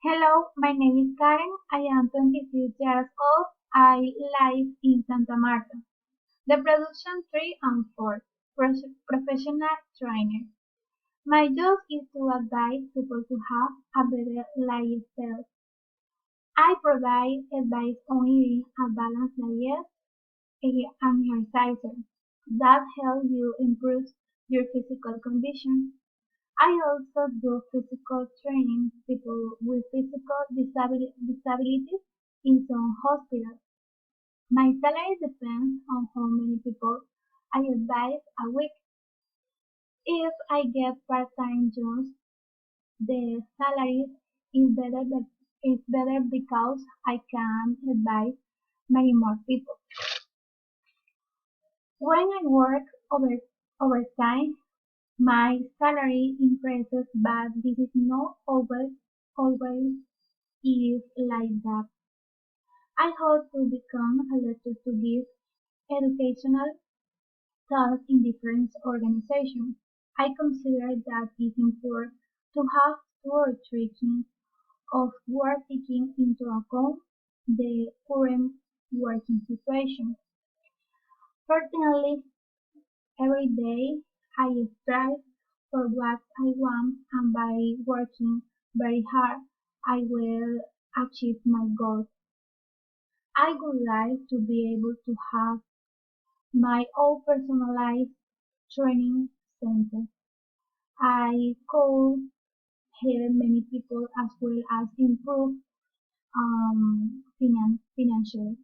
Hello, my name is Karen. I am 26 years old. I live in Santa Marta. The production 3 and 4. Professional trainer. My job is to advise people to have a better lifestyle. I provide advice on eating a balanced diet and exercises that help you improve your physical condition. I also do physical training people with physical disabilities in some hospitals. My salary depends on how many people I advise a week. If I get part-time jobs, the salary is better because I can advise many more people. When I work overtime, my salary increases, but this is not always is like that. I hope to become elected to give educational talks in different organizations. I consider that it's important to have 2 or 3 things of work taking into account the current working situation. Fortunately, every day I strive for what I want, and by working very hard I will achieve my goals. I would like to be able to have my own personalized training center. I could help many people as well as improve financially.